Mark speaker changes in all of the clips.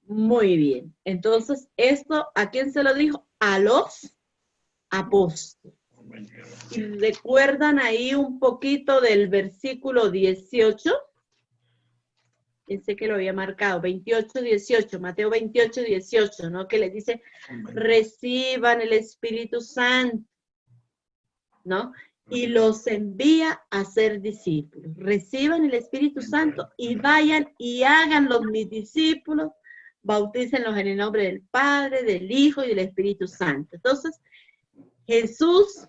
Speaker 1: Muy bien. Entonces, esto, ¿a quién se lo dijo? A los apóstoles. Y recuerdan ahí un poquito del versículo 18. Pensé que lo había marcado, 28, 18, Mateo 28, 18, ¿no? Que les dice, reciban el Espíritu Santo, ¿no? Y los envía a ser discípulos. Reciban el Espíritu Santo y vayan y háganlos mis discípulos, bautícenlos en el nombre del Padre, del Hijo y del Espíritu Santo. Entonces, Jesús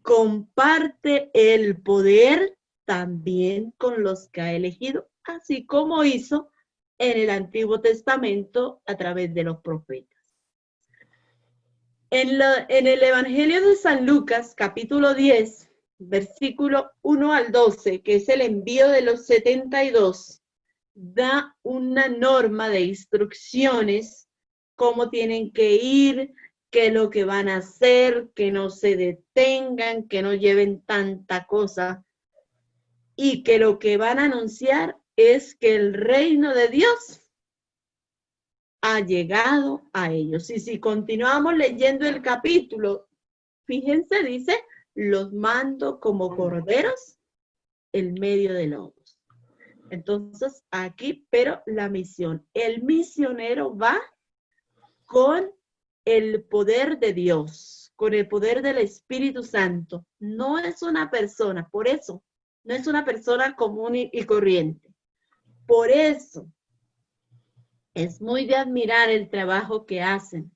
Speaker 1: comparte el poder también con los que ha elegido, así como hizo en el Antiguo Testamento a través de los profetas. En el Evangelio de San Lucas, capítulo 10, versículo 1 al 12, que es el envío de los 72, da una norma de instrucciones, cómo tienen que ir, qué es lo que van a hacer, que no se detengan, que no lleven tanta cosa, y que lo que van a anunciar es que el reino de Dios ha llegado a ellos. Y si continuamos leyendo el capítulo, fíjense, dice, los mando como corderos en medio de lobos. Entonces, aquí, pero la misión, el misionero va con el poder de Dios, con el poder del Espíritu Santo. No es una persona, por eso, no es una persona común y corriente. Por eso, es muy de admirar el trabajo que hacen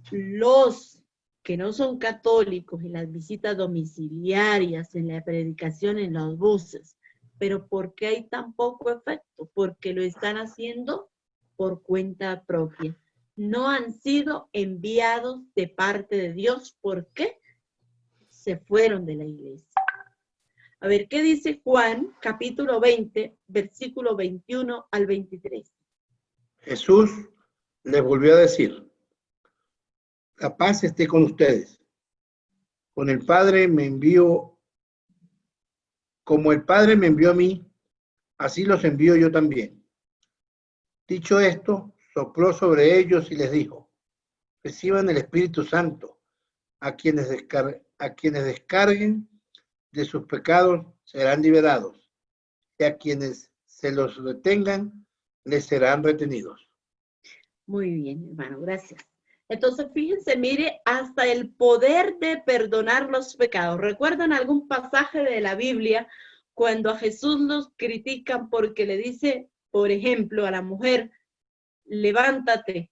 Speaker 1: los que no son católicos en las visitas domiciliarias, en la predicación en los buses. Pero ¿por qué hay tan poco efecto? Porque lo están haciendo por cuenta propia. No han sido enviados de parte de Dios. ¿Por qué? Se fueron de la iglesia. A ver, ¿qué dice Juan, capítulo 20, versículo 21 al 23?
Speaker 2: Jesús les volvió a decir, la paz esté con ustedes. Con el Padre me envió, como el Padre me envió a mí, así los envío yo también. Dicho esto, sopló sobre ellos y les dijo, reciban el Espíritu Santo, a quienes descarguen de sus pecados serán liberados, y a quienes se los retengan les serán retenidos.
Speaker 1: Muy bien, hermano, gracias. Entonces, fíjense, mire, hasta el poder de perdonar los pecados. ¿Recuerdan algún pasaje de la Biblia cuando a Jesús los critican porque le dice, por ejemplo, a la mujer, levántate,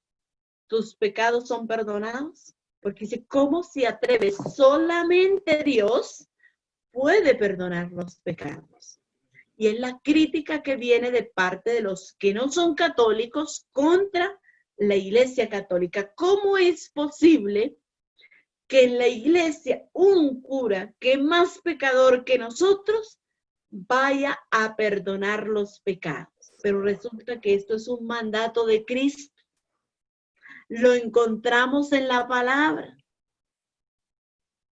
Speaker 1: tus pecados son perdonados? Porque dice, ¿cómo se atreve? Solamente Dios puede perdonar los pecados. Y es la crítica que viene de parte de los que no son católicos contra la Iglesia Católica. ¿Cómo es posible que en la Iglesia un cura que es más pecador que nosotros vaya a perdonar los pecados? Pero resulta que esto es un mandato de Cristo. Lo encontramos en la palabra.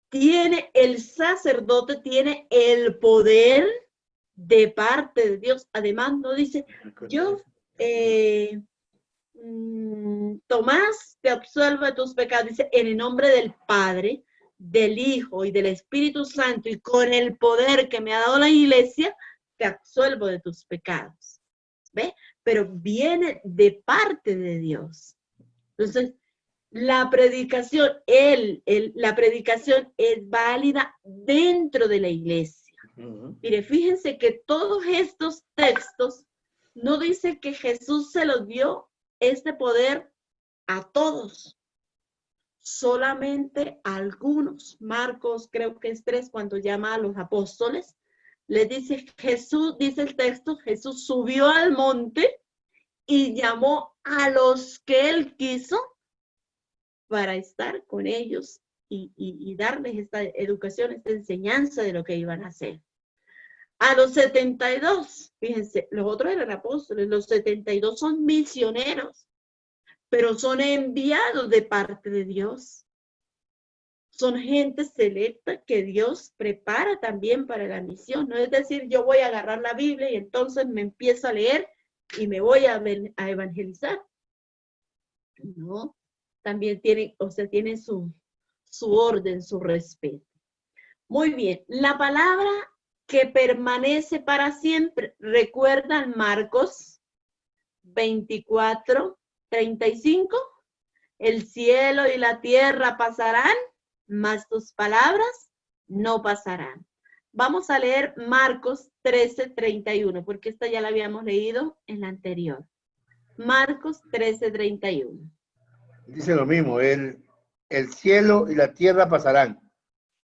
Speaker 1: El sacerdote tiene el poder de parte de Dios. Además, no dice, yo, Tomás, te absuelvo de tus pecados. Dice, en el nombre del Padre, del Hijo y del Espíritu Santo, y con el poder que me ha dado la Iglesia, te absuelvo de tus pecados. ¿Ve? Pero viene de parte de Dios. Entonces, la predicación, la predicación es válida dentro de la iglesia. Mire, fíjense que todos estos textos no dicen que Jesús se los dio este poder a todos, solamente a algunos. Marcos creo que es 3 cuando llama a los apóstoles, les dice Jesús, dice el texto, Jesús subió al monte y llamó a los que él quiso para estar con ellos y darles esta educación, esta enseñanza de lo que iban a hacer. A los 72, fíjense, los otros eran apóstoles, los 72 son misioneros, pero son enviados de parte de Dios. Son gente selecta que Dios prepara también para la misión. No es decir, yo voy a agarrar la Biblia y entonces me empiezo a leer y me voy a evangelizar. No, también tiene, o sea, tiene su orden, su respeto. Muy bien, la palabra que permanece para siempre, recuerdan Marcos 24:35, el cielo y la tierra pasarán, mas tus palabras no pasarán. Vamos a leer Marcos 13:31, porque esta ya la habíamos leído en la anterior. Marcos 13:31.
Speaker 2: Dice lo mismo, el cielo y la tierra pasarán,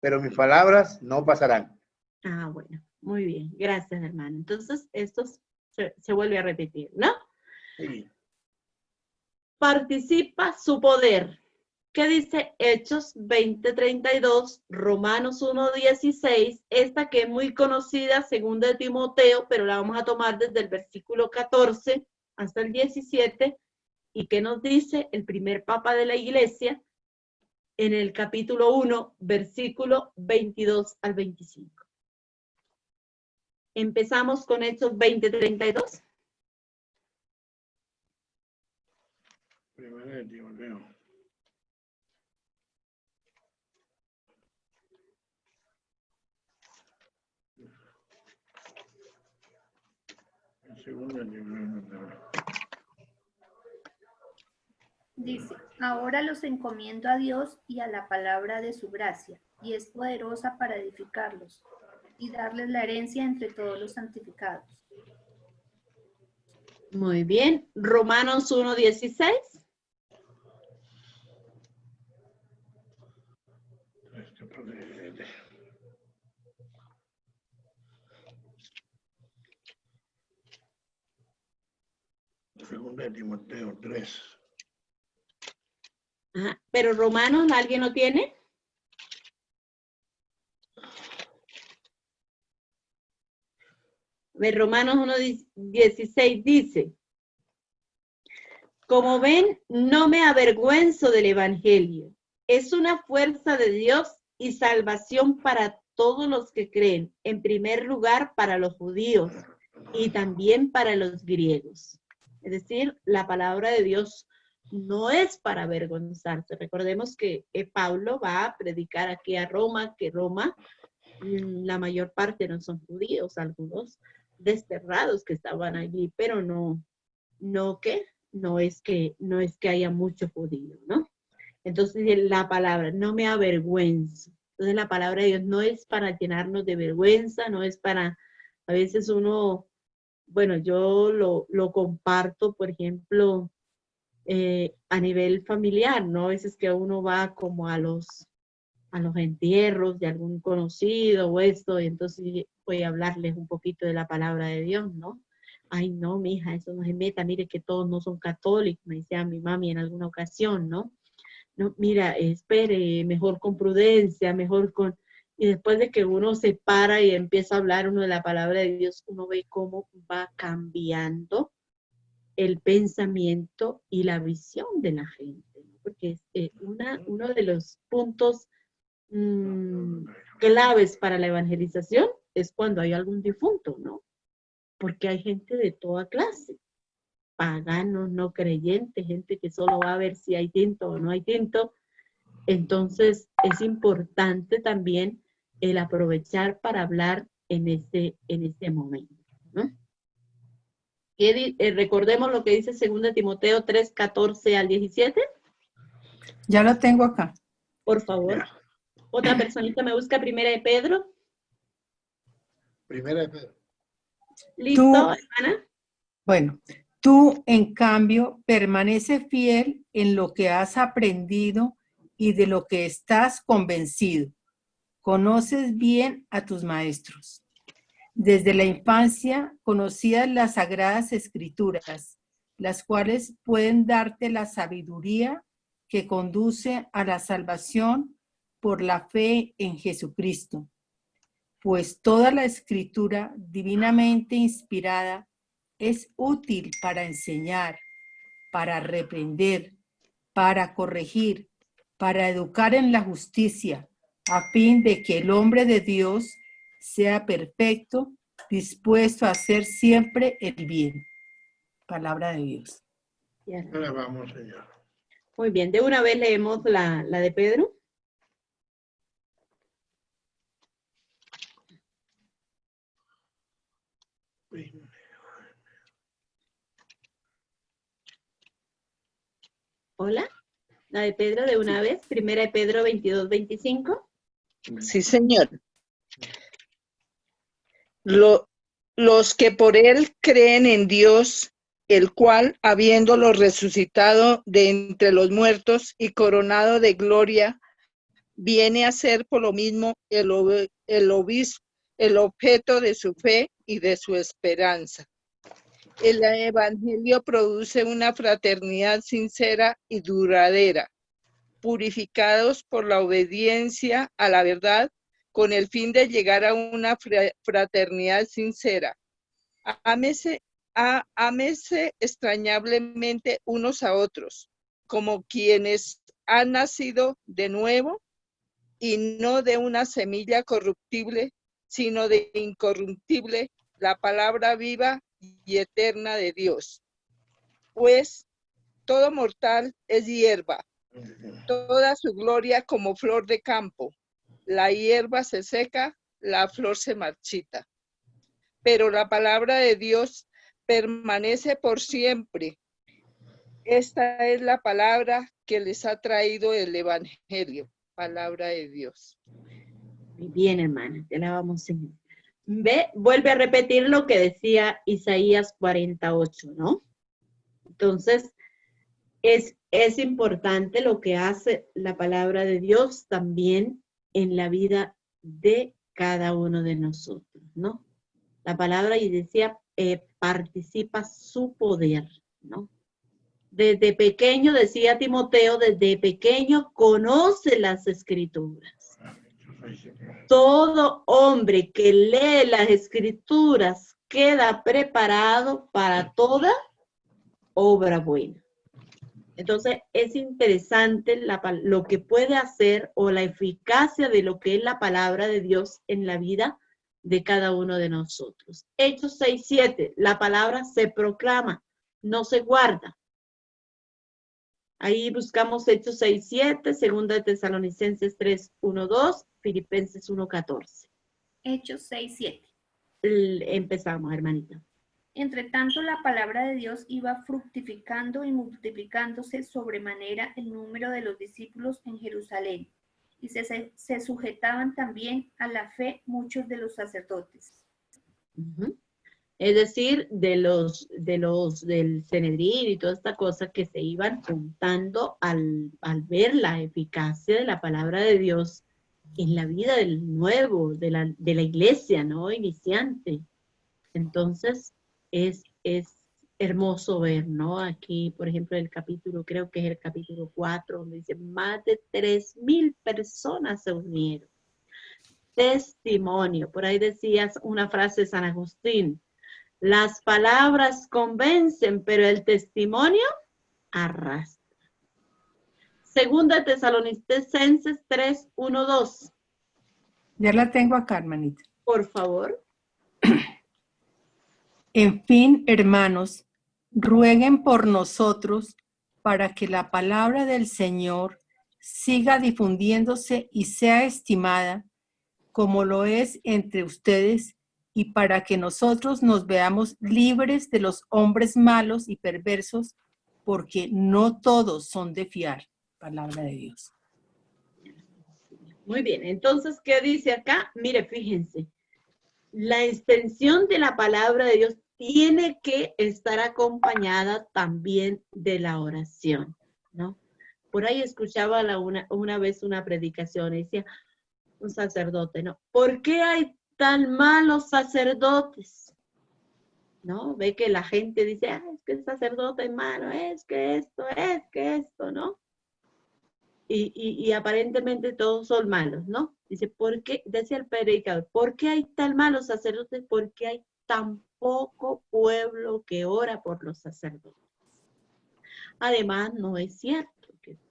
Speaker 2: pero mis palabras no pasarán.
Speaker 1: Ah, bueno, muy bien, gracias, hermano. Entonces, esto se vuelve a repetir, ¿no?
Speaker 2: Sí.
Speaker 1: Participa su poder. ¿Qué dice Hechos 20:32, Romanos 1:16? Esta que es muy conocida, segunda de Timoteo, pero la vamos a tomar desde el versículo 14 hasta el 17. ¿Y qué nos dice el primer papa de la iglesia en el capítulo 1, versículo 22 al 25? Empezamos con Hechos 20:32.
Speaker 2: Primera de Timoteo. Segunda de Timoteo.
Speaker 3: Dice, ahora los encomiendo a Dios y a la palabra de su gracia, y es poderosa para edificarlos y darles la herencia entre todos los santificados.
Speaker 1: Muy bien. Romanos 1:16.
Speaker 2: Segunda de Timoteo 3.
Speaker 1: Ajá. Pero Romanos, ¿alguien lo tiene? Romanos 1:16 dice, como ven, no me avergüenzo del evangelio. Es una fuerza de Dios y salvación para todos los que creen, en primer lugar para los judíos y también para los griegos. Es decir, la palabra de Dios no es para avergonzarse. Recordemos que Pablo va a predicar aquí a Roma, que Roma, la mayor parte no son judíos, algunos desterrados que estaban allí, pero no es que haya mucho judío, ¿no? Entonces la palabra, no me avergüenzo. Entonces la palabra de Dios no es para llenarnos de vergüenza, no es para, a veces uno, bueno, yo lo comparto, por ejemplo, a nivel familiar, ¿no? A veces que uno va como a los entierros de algún conocido o esto, y entonces voy a hablarles un poquito de la palabra de Dios, ¿no? Ay, no, mija, eso no se meta, mire que todos no son católicos, me decía mi mami en alguna ocasión, ¿no? No, mira, espere, mejor con prudencia, mejor con... Y después de que uno se para y empieza a hablar uno de la palabra de Dios, uno ve cómo va cambiando el pensamiento y la visión de la gente, ¿no? Porque es uno de los puntos claves para la evangelización es cuando hay algún difunto, ¿no? Porque hay gente de toda clase, paganos, no creyentes, gente que solo va a ver si hay tinto o no hay tinto. Entonces es importante también el aprovechar para hablar en ese momento, ¿no? Recordemos lo que dice 2 Timoteo 3, 14 al 17.
Speaker 4: Ya lo tengo acá.
Speaker 1: Por favor.
Speaker 2: Ya.
Speaker 1: Otra personita me busca Primera de Pedro.
Speaker 2: Primera de Pedro.
Speaker 1: ¿Listo, hermana?
Speaker 4: Bueno, tú, en cambio, permanece fiel en lo que has aprendido y de lo que estás convencido. Conoces bien a tus maestros. Desde la infancia conocías las sagradas escrituras, las cuales pueden darte la sabiduría que conduce a la salvación por la fe en Jesucristo. Pues toda la escritura divinamente inspirada es útil para enseñar, para reprender, para corregir, para educar en la justicia, a fin de que el hombre de Dios sea perfecto, dispuesto a hacer siempre el bien. Palabra de Dios.
Speaker 2: Alabamos, Señor.
Speaker 1: Muy bien, de una vez leemos la de Pedro. Hola, la de Pedro de una vez. Primera de Pedro 22-25.
Speaker 5: Sí, señor. Los que por él creen en Dios, el cual, habiéndolo resucitado de entre los muertos y coronado de gloria, viene a ser por lo mismo el objeto de su fe y de su esperanza. El Evangelio produce una fraternidad sincera y duradera, purificados por la obediencia a la verdad, con el fin de llegar a una fraternidad sincera. Ámese extrañablemente unos a otros, como quienes han nacido de nuevo, y no de una semilla corruptible, sino de incorruptible, la palabra viva y eterna de Dios. Pues todo mortal es hierba, toda su gloria como flor de campo. La hierba se seca, la flor se marchita. Pero la palabra de Dios permanece por siempre. Esta es la palabra que les ha traído el Evangelio, palabra de Dios.
Speaker 1: Muy bien, hermana, te alabamos, Señor. Vuelve a repetir lo que decía Isaías 48, ¿no? Entonces, es importante lo que hace la palabra de Dios también en la vida de cada uno de nosotros, ¿no? La palabra, y decía, participa su poder, ¿no? Desde pequeño, decía Timoteo, desde pequeño conoce las Escrituras. Todo hombre que lee las Escrituras queda preparado para toda obra buena. Entonces, es interesante lo que puede hacer o la eficacia de lo que es la palabra de Dios en la vida de cada uno de nosotros. Hechos 6:7, la palabra se proclama, no se guarda. Ahí buscamos Hechos 6:7, Segunda de Tesalonicenses 3:1-2, Filipenses 1:14.
Speaker 3: Hechos 6:7.
Speaker 1: Empezamos, hermanita.
Speaker 3: Entre tanto, la palabra de Dios iba fructificando y multiplicándose sobremanera el número de los discípulos en Jerusalén, y se sujetaban también a la fe muchos de los sacerdotes.
Speaker 1: Uh-huh. Es decir, del Sanedrín y toda esta cosa que se iban juntando al ver la eficacia de la palabra de Dios en la vida del nuevo, de la iglesia, ¿no? Iniciante. Entonces, es hermoso ver, ¿no? Aquí, por ejemplo, el capítulo, creo que es el capítulo 4, donde dice, más de 3,000 personas se unieron. Testimonio, por ahí decías una frase de San Agustín, las palabras convencen, pero el testimonio arrastra. Segunda de Tesalonicenses 3:1-2.
Speaker 4: Ya la tengo acá, hermanita.
Speaker 1: Por favor.
Speaker 4: En fin, hermanos, rueguen por nosotros para que la palabra del Señor siga difundiéndose y sea estimada como lo es entre ustedes, y para que nosotros nos veamos libres de los hombres malos y perversos, porque no todos son de fiar. Palabra de Dios.
Speaker 1: Muy bien, entonces, ¿qué dice acá? Mire, fíjense, la extensión de la palabra de Dios tiene que estar acompañada también de la oración, ¿no? Por ahí escuchaba una vez una predicación, y decía un sacerdote, ¿no? ¿Por qué hay tan malos sacerdotes? ¿No? Ve que la gente dice, es que el sacerdote es malo, es que esto, ¿no? Y aparentemente todos son malos, ¿no? Dice, ¿por qué? Decía el predicador, ¿por qué hay tan malos sacerdotes? Porque hay tan poco pueblo que ora por los sacerdotes. Además, no es cierto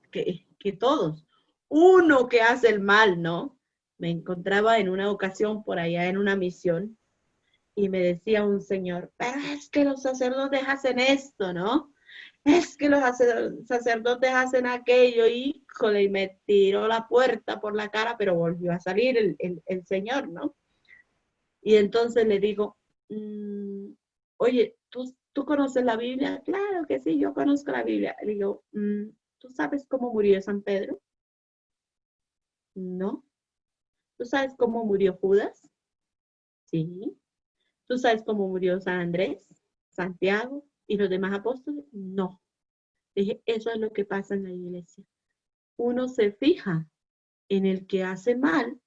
Speaker 1: que todos, uno que hace el mal, ¿no? Me encontraba en una ocasión por allá en una misión Y me decía un señor, pero es que los sacerdotes hacen esto, ¿no? Es que los sacerdotes hacen aquello, híjole, y me tiró la puerta por la cara, pero volvió a salir el señor, ¿no? Y entonces le digo, oye, ¿tú conoces la Biblia? Claro que sí, yo conozco la Biblia. Le digo, ¿tú sabes cómo murió San Pedro? No. ¿Tú sabes cómo murió Judas? Sí. ¿Tú sabes cómo murió San Andrés, Santiago y los demás apóstoles? No. Dije, eso es lo que pasa en la iglesia. Uno se fija en el que hace mal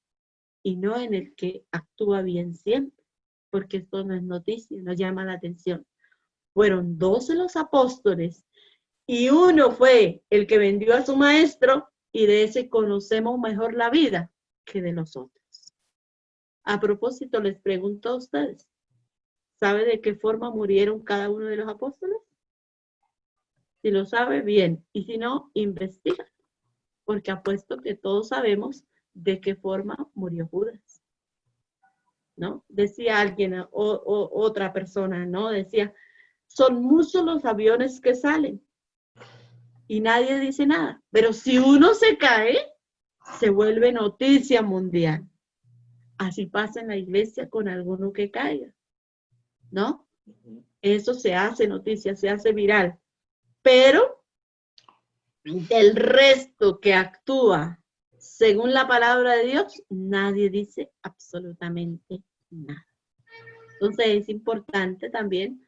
Speaker 1: y no en el que actúa bien siempre, porque esto no es noticia, no llama la atención. Fueron 12 los apóstoles y uno fue el que vendió a su maestro y de ese conocemos mejor la vida que de los otros. A propósito, les pregunto a ustedes, ¿sabe de qué forma murieron cada uno de los apóstoles? Si lo sabe, bien, y si no, investiga, porque apuesto que todos sabemos de qué forma murió Judas, ¿no? Decía alguien, otra persona, ¿no? Decía, son muchos los aviones que salen y nadie dice nada, pero si uno se cae, se vuelve noticia mundial. Así pasa en la iglesia con alguno que caiga, ¿no? Eso se hace noticia, se hace viral, pero del resto que actúa según la palabra de Dios, nadie dice absolutamente nada. Entonces es importante también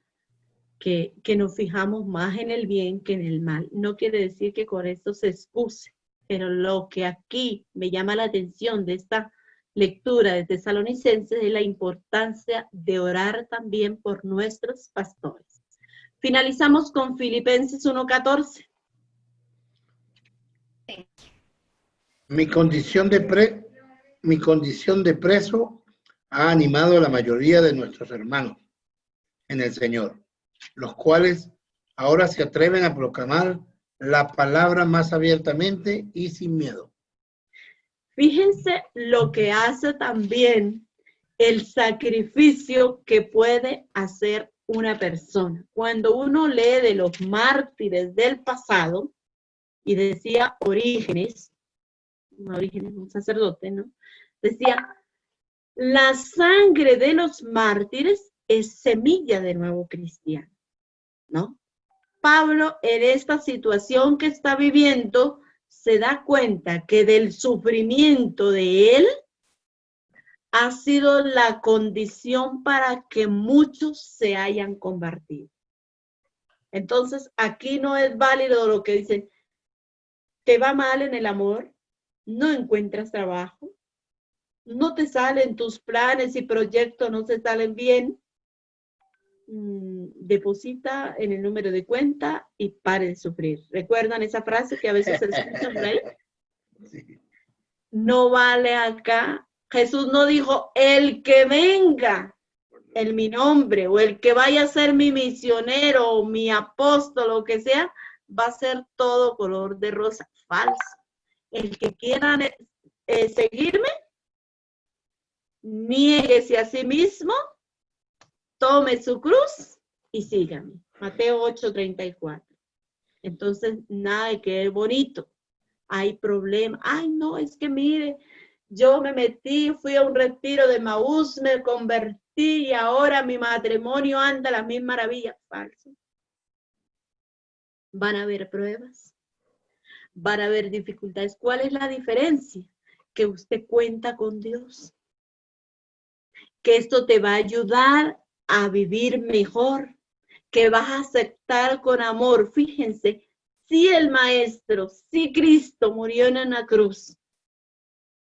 Speaker 1: que nos fijamos más en el bien que en el mal. No quiere decir que con esto se excuse, pero lo que aquí me llama la atención de esta lectura de Tesalonicenses es la importancia de orar también por nuestros pastores. Finalizamos con Filipenses 1:14.
Speaker 2: Mi condición de preso ha animado a la mayoría de nuestros hermanos en el Señor, los cuales ahora se atreven a proclamar la palabra más abiertamente y sin miedo.
Speaker 1: Fíjense lo que hace también el sacrificio que puede hacer una persona. Cuando uno lee de los mártires del pasado, y decía Orígenes, un sacerdote, ¿no? Decía, la sangre de los mártires es semilla de nuevo cristiano, ¿no? Pablo, en esta situación que está viviendo, se da cuenta que del sufrimiento de él ha sido la condición para que muchos se hayan convertido. Entonces, aquí no es válido lo que dicen, te va mal en el amor, no encuentras trabajo, no te salen tus planes y proyectos, no se salen bien, deposita en el número de cuenta y pare de sufrir. ¿Recuerdan esa frase que a veces se escucha por ahí?
Speaker 2: Sí.
Speaker 1: No vale acá. Jesús no dijo, el que venga en mi nombre o el que vaya a ser mi misionero o mi apóstol o que sea, va a ser todo color de rosa. Falso. El que quiera seguirme, niéguese a sí mismo, tome su cruz y sígame. Mateo 8:34. Entonces, nada de que es bonito. Hay problemas. Ay, no, es que mire, yo me metí, fui a un retiro de Maús, me convertí y ahora mi matrimonio anda a la misma maravilla. Falso. Van a haber pruebas, van a haber dificultades. ¿Cuál es la diferencia? Que usted cuenta con Dios. Que esto te va a ayudar a vivir mejor, que vas a aceptar con amor. Fíjense, si el Maestro, si Cristo murió en una cruz,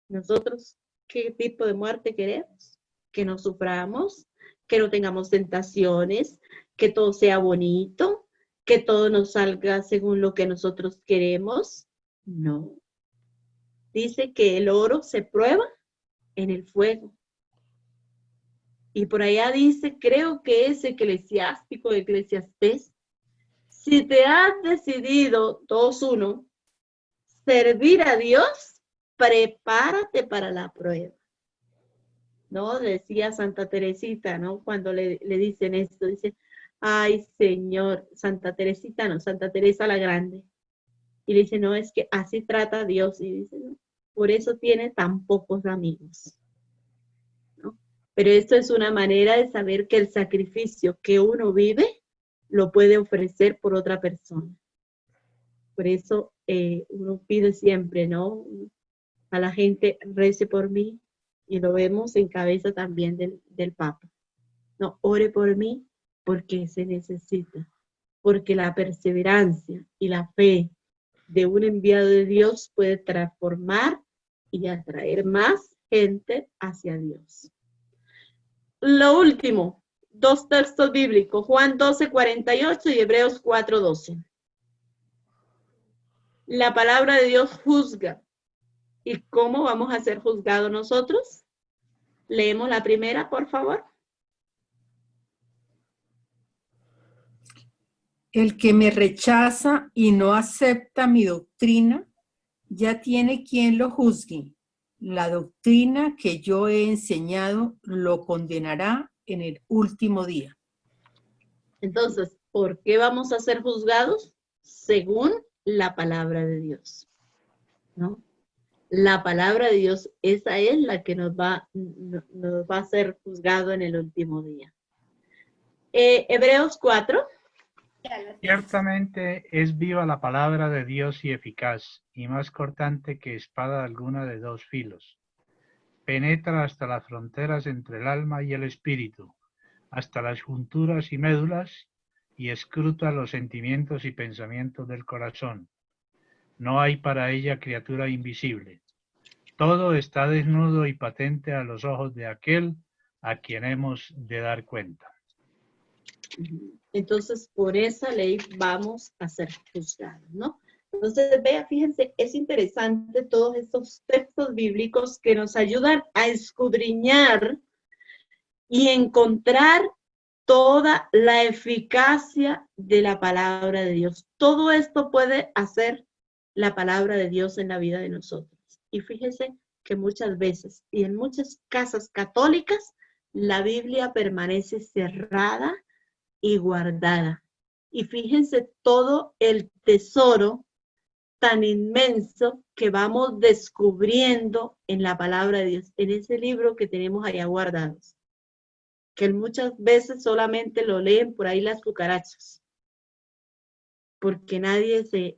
Speaker 1: nosotros, ¿qué tipo de muerte queremos? Que no suframos, que no tengamos tentaciones, que todo sea bonito, que todo nos salga según lo que nosotros queremos. No. Dice que el oro se prueba en el fuego. Y por allá dice, creo que es Eclesiástico, Eclesiastés, si te has decidido, 2:1, servir a Dios, prepárate para la prueba. ¿no? Decía Santa Teresita, ¿no? Cuando le dicen esto, dice, ay, Señor, Santa Teresita, no, Santa Teresa la Grande. Y le dice, no, es que así trata a Dios. Y dice, no, por eso tiene tan pocos amigos, ¿no? Pero esto es una manera de saber que el sacrificio que uno vive lo puede ofrecer por otra persona. Por eso uno pide siempre, ¿no? A la gente, rece por mí, y lo vemos en cabeza también del Papa. No, ore por mí porque se necesita, porque la perseverancia y la fe de un enviado de Dios puede transformar y atraer más gente hacia Dios. Lo último, 2 textos bíblicos, Juan 12:48 y Hebreos 4:12. La palabra de Dios juzga. ¿Y cómo vamos a ser juzgados nosotros? Leemos la primera, por favor.
Speaker 4: El que me rechaza y no acepta mi doctrina, ya tiene quien lo juzgue. La doctrina que yo he enseñado lo condenará en el último día.
Speaker 1: Entonces, ¿por qué vamos a ser juzgados? Según la palabra de Dios, ¿no? La palabra de Dios, esa es la que nos va a ser juzgado en el último día. Hebreos 4.
Speaker 6: Ciertamente es viva la palabra de Dios y eficaz, y más cortante que espada alguna de 2 filos. Penetra hasta las fronteras entre el alma y el espíritu, hasta las junturas y médulas, y escruta los sentimientos y pensamientos del corazón. No hay para ella criatura invisible. Todo está desnudo y patente a los ojos de aquel a quien hemos de dar cuenta.
Speaker 1: Entonces, por esa ley vamos a ser juzgados, ¿no? Entonces, vea, fíjense, es interesante todos estos textos bíblicos que nos ayudan a escudriñar y encontrar toda la eficacia de la palabra de Dios. Todo esto puede hacer la palabra de Dios en la vida de nosotros. Y fíjense que muchas veces, y en muchas casas católicas, la Biblia permanece cerrada y guardada. Y fíjense todo el tesoro tan inmenso que vamos descubriendo en la palabra de Dios, en ese libro que tenemos allá guardados, que muchas veces solamente lo leen por ahí las cucarachas, porque nadie se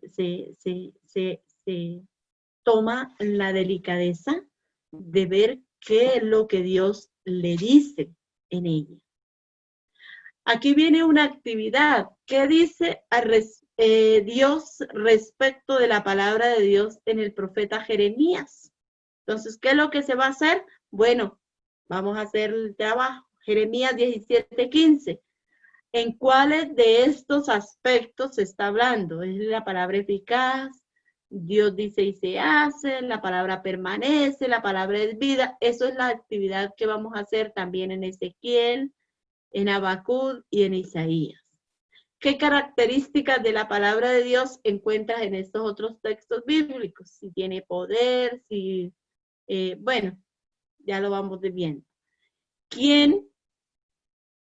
Speaker 1: toma la delicadeza de ver qué es lo que Dios le dice en ella. Aquí viene una actividad. ¿Qué dice Dios respecto de la palabra de Dios en el profeta Jeremías? Entonces, ¿qué es lo que se va a hacer? Bueno, vamos a hacer el trabajo. Jeremías 17:15. ¿En cuáles de estos aspectos se está hablando? Es la palabra eficaz, Dios dice y se hace, la palabra permanece, la palabra es vida. Eso es la actividad que vamos a hacer también en Ezequiel, en Habacuc y en Isaías. ¿Qué características de la palabra de Dios encuentras en estos otros textos bíblicos? Si tiene poder, si, bueno, ya lo vamos viendo. ¿Quién,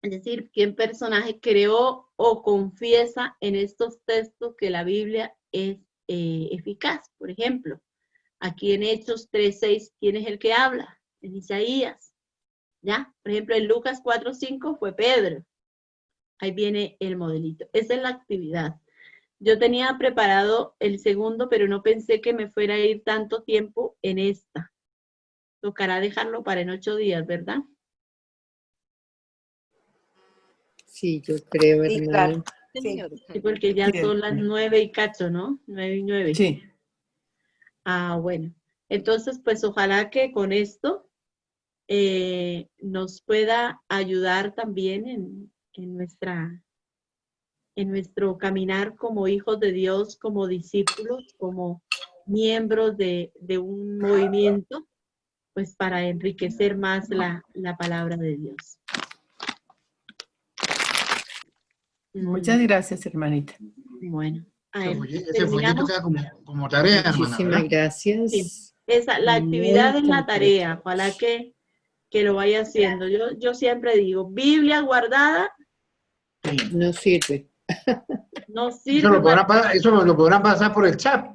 Speaker 1: es decir, qué personaje creó o confiesa en estos textos que la Biblia es eficaz? Por ejemplo, aquí en Hechos 3:6, ¿quién es el que habla? En Isaías. ¿Ya? Por ejemplo, en Lucas 4:5 fue Pedro. Ahí viene el modelito. Esa es la actividad. Yo tenía preparado el segundo, pero no pensé que me fuera a ir tanto tiempo en esta. Tocará dejarlo para en 8 días, ¿verdad?
Speaker 4: Sí, yo creo,
Speaker 7: Sí,
Speaker 4: hermano.
Speaker 7: claro. Sí.
Speaker 1: Sí, porque ya son las 9 y cacho, ¿no? 9:09.
Speaker 4: Sí.
Speaker 1: Ah, bueno. Entonces, pues ojalá que con esto nos pueda ayudar también en nuestro caminar como hijos de Dios, como discípulos, como miembros de un movimiento, pues para enriquecer más la palabra de Dios.
Speaker 4: Muchas gracias, hermanita.
Speaker 1: Bueno,
Speaker 2: Ese folleto queda como tarea, hermana,
Speaker 4: Muchísimas
Speaker 2: ¿verdad?
Speaker 4: gracias.
Speaker 1: Sí, la actividad es la
Speaker 4: Muy
Speaker 1: tarea. Ojalá que que lo vaya haciendo. Yo siempre digo, Biblia guardada
Speaker 4: No sirve.
Speaker 1: no
Speaker 2: Eso
Speaker 1: sirve
Speaker 2: lo podrán pasar, eso lo podrán pasar por el chat.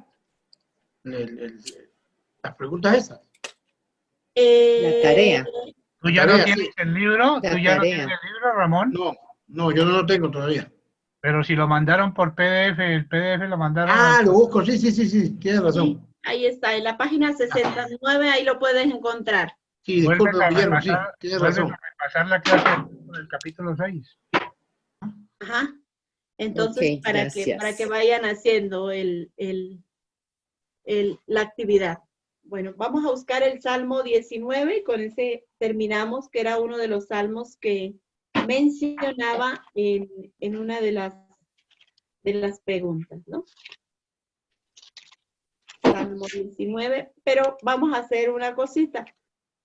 Speaker 2: Las preguntas esas.
Speaker 4: La tarea.
Speaker 6: ¿Tú ya
Speaker 2: Tarea,
Speaker 6: no tienes
Speaker 2: sí.
Speaker 6: el libro?
Speaker 4: La
Speaker 6: ¿Tú ya no
Speaker 4: tarea.
Speaker 6: tienes el libro, Ramón?
Speaker 2: No, yo no lo tengo todavía.
Speaker 6: Pero si lo mandaron por PDF, el PDF lo mandaron
Speaker 2: Ah,
Speaker 6: al...
Speaker 2: lo busco, sí, tienes
Speaker 1: Sí,
Speaker 2: razón.
Speaker 1: ahí está, en la página 69, ahí lo puedes encontrar.
Speaker 2: Sí,
Speaker 6: Vuelve
Speaker 2: disculpe,
Speaker 6: a
Speaker 2: Guillermo, sí,
Speaker 6: repasar,
Speaker 2: tienes
Speaker 6: vuelve
Speaker 2: razón.
Speaker 6: a repasar la clase del capítulo 6.
Speaker 1: Ajá. Entonces,
Speaker 4: Ok,
Speaker 1: para
Speaker 4: gracias.
Speaker 1: que vayan haciendo la actividad. Bueno, vamos a buscar el Salmo 19 y con ese terminamos, que era uno de los salmos que mencionaba en una de las preguntas, ¿no? Salmo 19, pero vamos a hacer una cosita.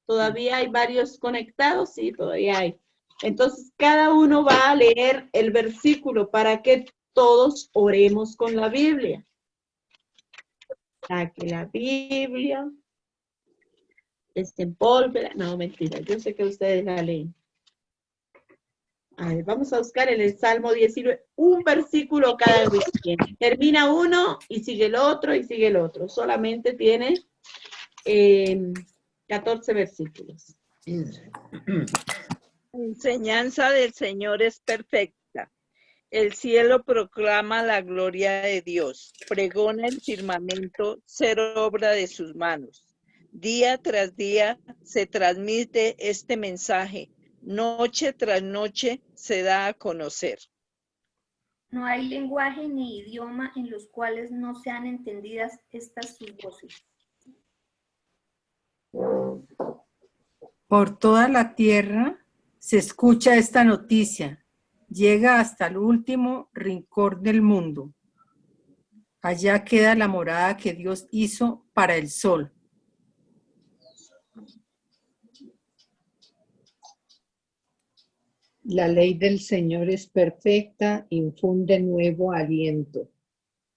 Speaker 1: Todavía hay varios conectados, sí, todavía hay. Entonces, cada uno va a leer el versículo para que todos oremos con la Biblia. Saque la Biblia, desempólvela. No, mentira, yo sé que ustedes la leen. A ver, vamos a buscar en el Salmo 19, un versículo cada vez. Termina uno y sigue el otro y sigue el otro. Solamente tiene 14 versículos.
Speaker 2: 15.
Speaker 5: La enseñanza del Señor es perfecta. El cielo proclama la gloria de Dios. Pregona el firmamento ser obra de sus manos. Día tras día se transmite este mensaje. Noche tras noche se da a conocer.
Speaker 3: No hay lenguaje ni idioma en los cuales no sean entendidas estas sus voces.
Speaker 4: Por toda la tierra se escucha esta noticia. Llega hasta el último rincón del mundo. Allá queda la morada que Dios hizo para el sol.
Speaker 7: La ley del Señor es perfecta, infunde nuevo aliento.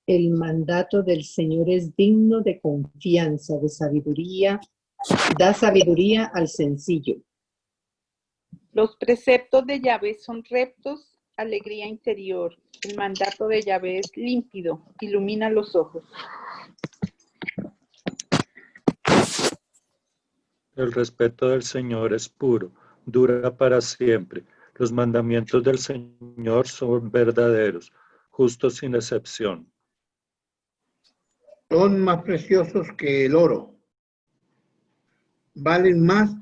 Speaker 7: El mandato del Señor es digno de confianza, de sabiduría, da sabiduría al sencillo.
Speaker 8: Los preceptos de Yahvé son rectos, alegría interior. El mandato de Yahvé es límpido, ilumina los ojos.
Speaker 9: El respeto del Señor es puro, dura para siempre. Los mandamientos del Señor son verdaderos, justos sin excepción.
Speaker 2: Son más preciosos que el oro. Valen más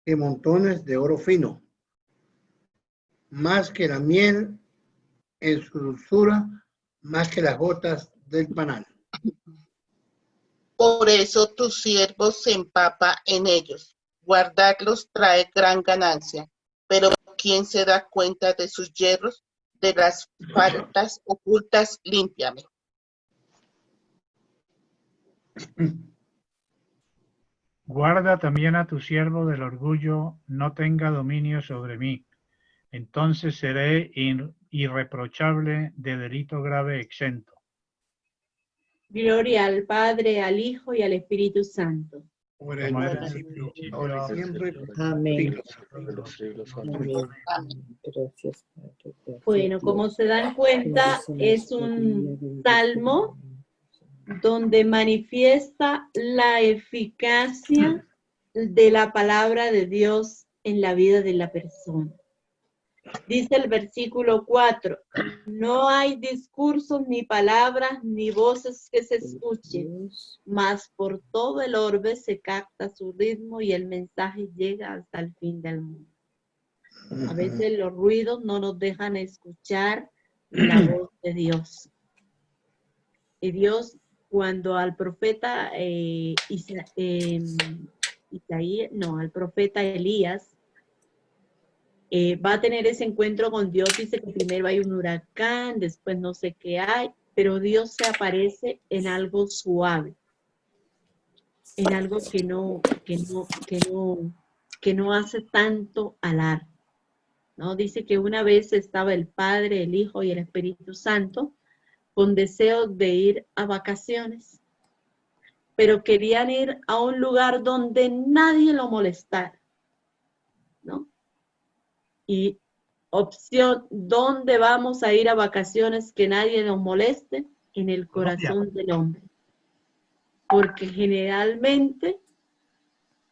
Speaker 2: que montones de oro fino. Más que la miel en su dulzura, más que las gotas del panal.
Speaker 10: Por eso tu siervo se empapa en ellos. Guardarlos trae gran ganancia. Pero ¿quién se da cuenta de sus yerros? De las faltas ocultas, límpiame.
Speaker 6: Guarda también a tu siervo del orgullo, no tenga dominio sobre mí. Entonces seré irreprochable, de delito grave exento.
Speaker 1: Gloria al Padre, al Hijo y al Espíritu Santo.
Speaker 2: Ahora en el principio, ahora y siempre,
Speaker 7: Amén.
Speaker 2: siglos.
Speaker 7: Amén. Gracias, Padre.
Speaker 1: Bueno, como se dan cuenta, es un salmo donde manifiesta la eficacia de la palabra de Dios en la vida de la persona. Dice el versículo 4, no hay discursos, ni palabras, ni voces que se escuchen, mas por todo el orbe se capta su ritmo y el mensaje llega hasta el fin del mundo. A veces los ruidos no nos dejan escuchar la voz de Dios. Y Dios, cuando al profeta al profeta Elías, va a tener ese encuentro con Dios, dice que primero hay un huracán, después no sé qué hay, pero Dios se aparece en algo suave, en algo que no hace tanto alarde, ¿no? Dice que una vez estaba el Padre, el Hijo y el Espíritu Santo con deseos de ir a vacaciones, pero querían ir a un lugar donde nadie lo molestara. Y opción, ¿dónde vamos a ir a vacaciones que nadie nos moleste? En el corazón del hombre. Porque generalmente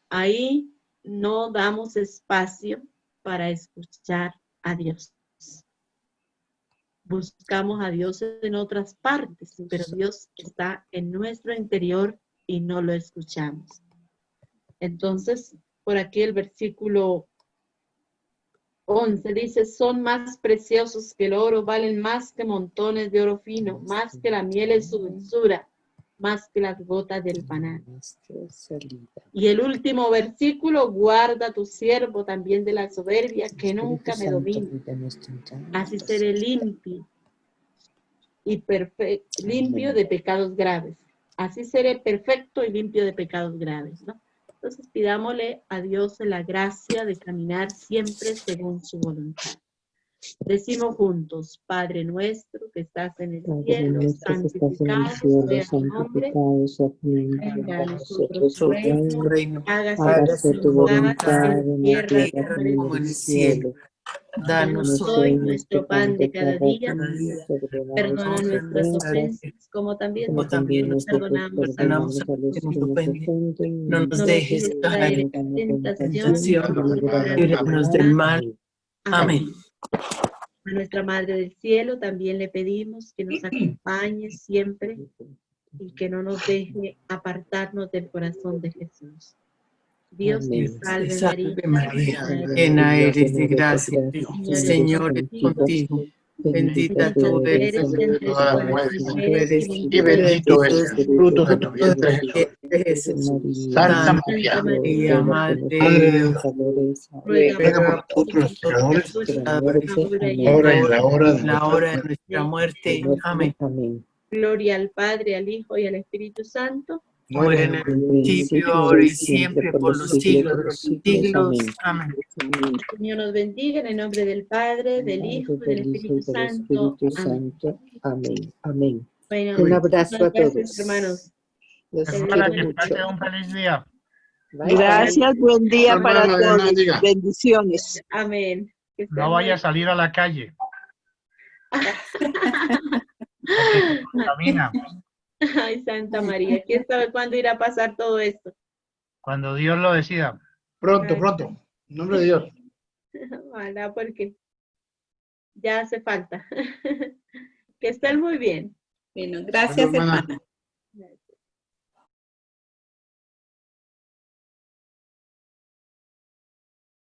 Speaker 1: ahí no damos espacio para escuchar a Dios. Buscamos a Dios en otras partes, pero Dios está en nuestro interior y no lo escuchamos. Entonces, por aquí el versículo 11 dice, son más preciosos que el oro, valen más que montones de oro fino, más que la miel en su dulzura, más que las gotas del panal. Y el último versículo, guarda tu siervo también de la soberbia, que nunca me domine. Así seré limpio y limpio de pecados graves. Así seré perfecto y limpio de pecados graves, ¿no? Entonces pidámosle a Dios la gracia de caminar siempre según su voluntad. Decimos juntos, Padre nuestro que estás en el cielo, santificado sea tu nombre, venga a nosotros tu reino, hágase tu voluntad en la tierra como en el cielo. Danos hoy nuestro pan de cada día, perdona nuestras ofensas, como también nosotros perdonamos a los que nos ofenden. No nos dejes caer en tentación, líbranos del mal. Amén. A nuestra Madre del Cielo también le pedimos que nos acompañe siempre y que no nos deje apartarnos del corazón de Jesús. Dios te salve María,
Speaker 4: llena eres de gracia, el Señor es contigo. Bendita tú eres entre todas las mujeres y bendito es el fruto de tu vientre, Jesús. Santa María, Madre de Dios, ruega por nosotros pecadores, ahora y en la hora de nuestra muerte. Amén.
Speaker 1: Gloria al Padre, al Hijo y al Espíritu Santo.
Speaker 4: Como era en el principio, ahora y siempre, por los siglos de los siglos. Amén.
Speaker 1: El Señor nos bendiga en el nombre del Padre, del Hijo y del Espíritu Santo.
Speaker 7: Amén. Amén.
Speaker 1: Bueno,
Speaker 7: Un abrazo a
Speaker 1: gracias,
Speaker 7: todos.
Speaker 1: hermanos.
Speaker 7: Los
Speaker 6: Hermana,
Speaker 7: quiero
Speaker 6: que
Speaker 7: mucho.
Speaker 6: pase un feliz día.
Speaker 7: Bye,
Speaker 5: Gracias, buen día para
Speaker 2: Hermano, Dios
Speaker 5: todos.
Speaker 2: bendiga.
Speaker 5: Bendiciones.
Speaker 1: Amén. Que estén
Speaker 6: No vaya a
Speaker 1: muy-
Speaker 6: salir a la calle. Porque se contamina.
Speaker 1: Ay, Santa María, ¿quién sabe cuándo irá a pasar todo esto?
Speaker 6: Cuando Dios lo decida.
Speaker 2: Pronto, pronto. En nombre de Dios.
Speaker 1: Ojalá, porque ya hace falta. Que estén muy bien.
Speaker 8: Bueno, gracias,
Speaker 2: Bueno, hermana.
Speaker 8: hermana.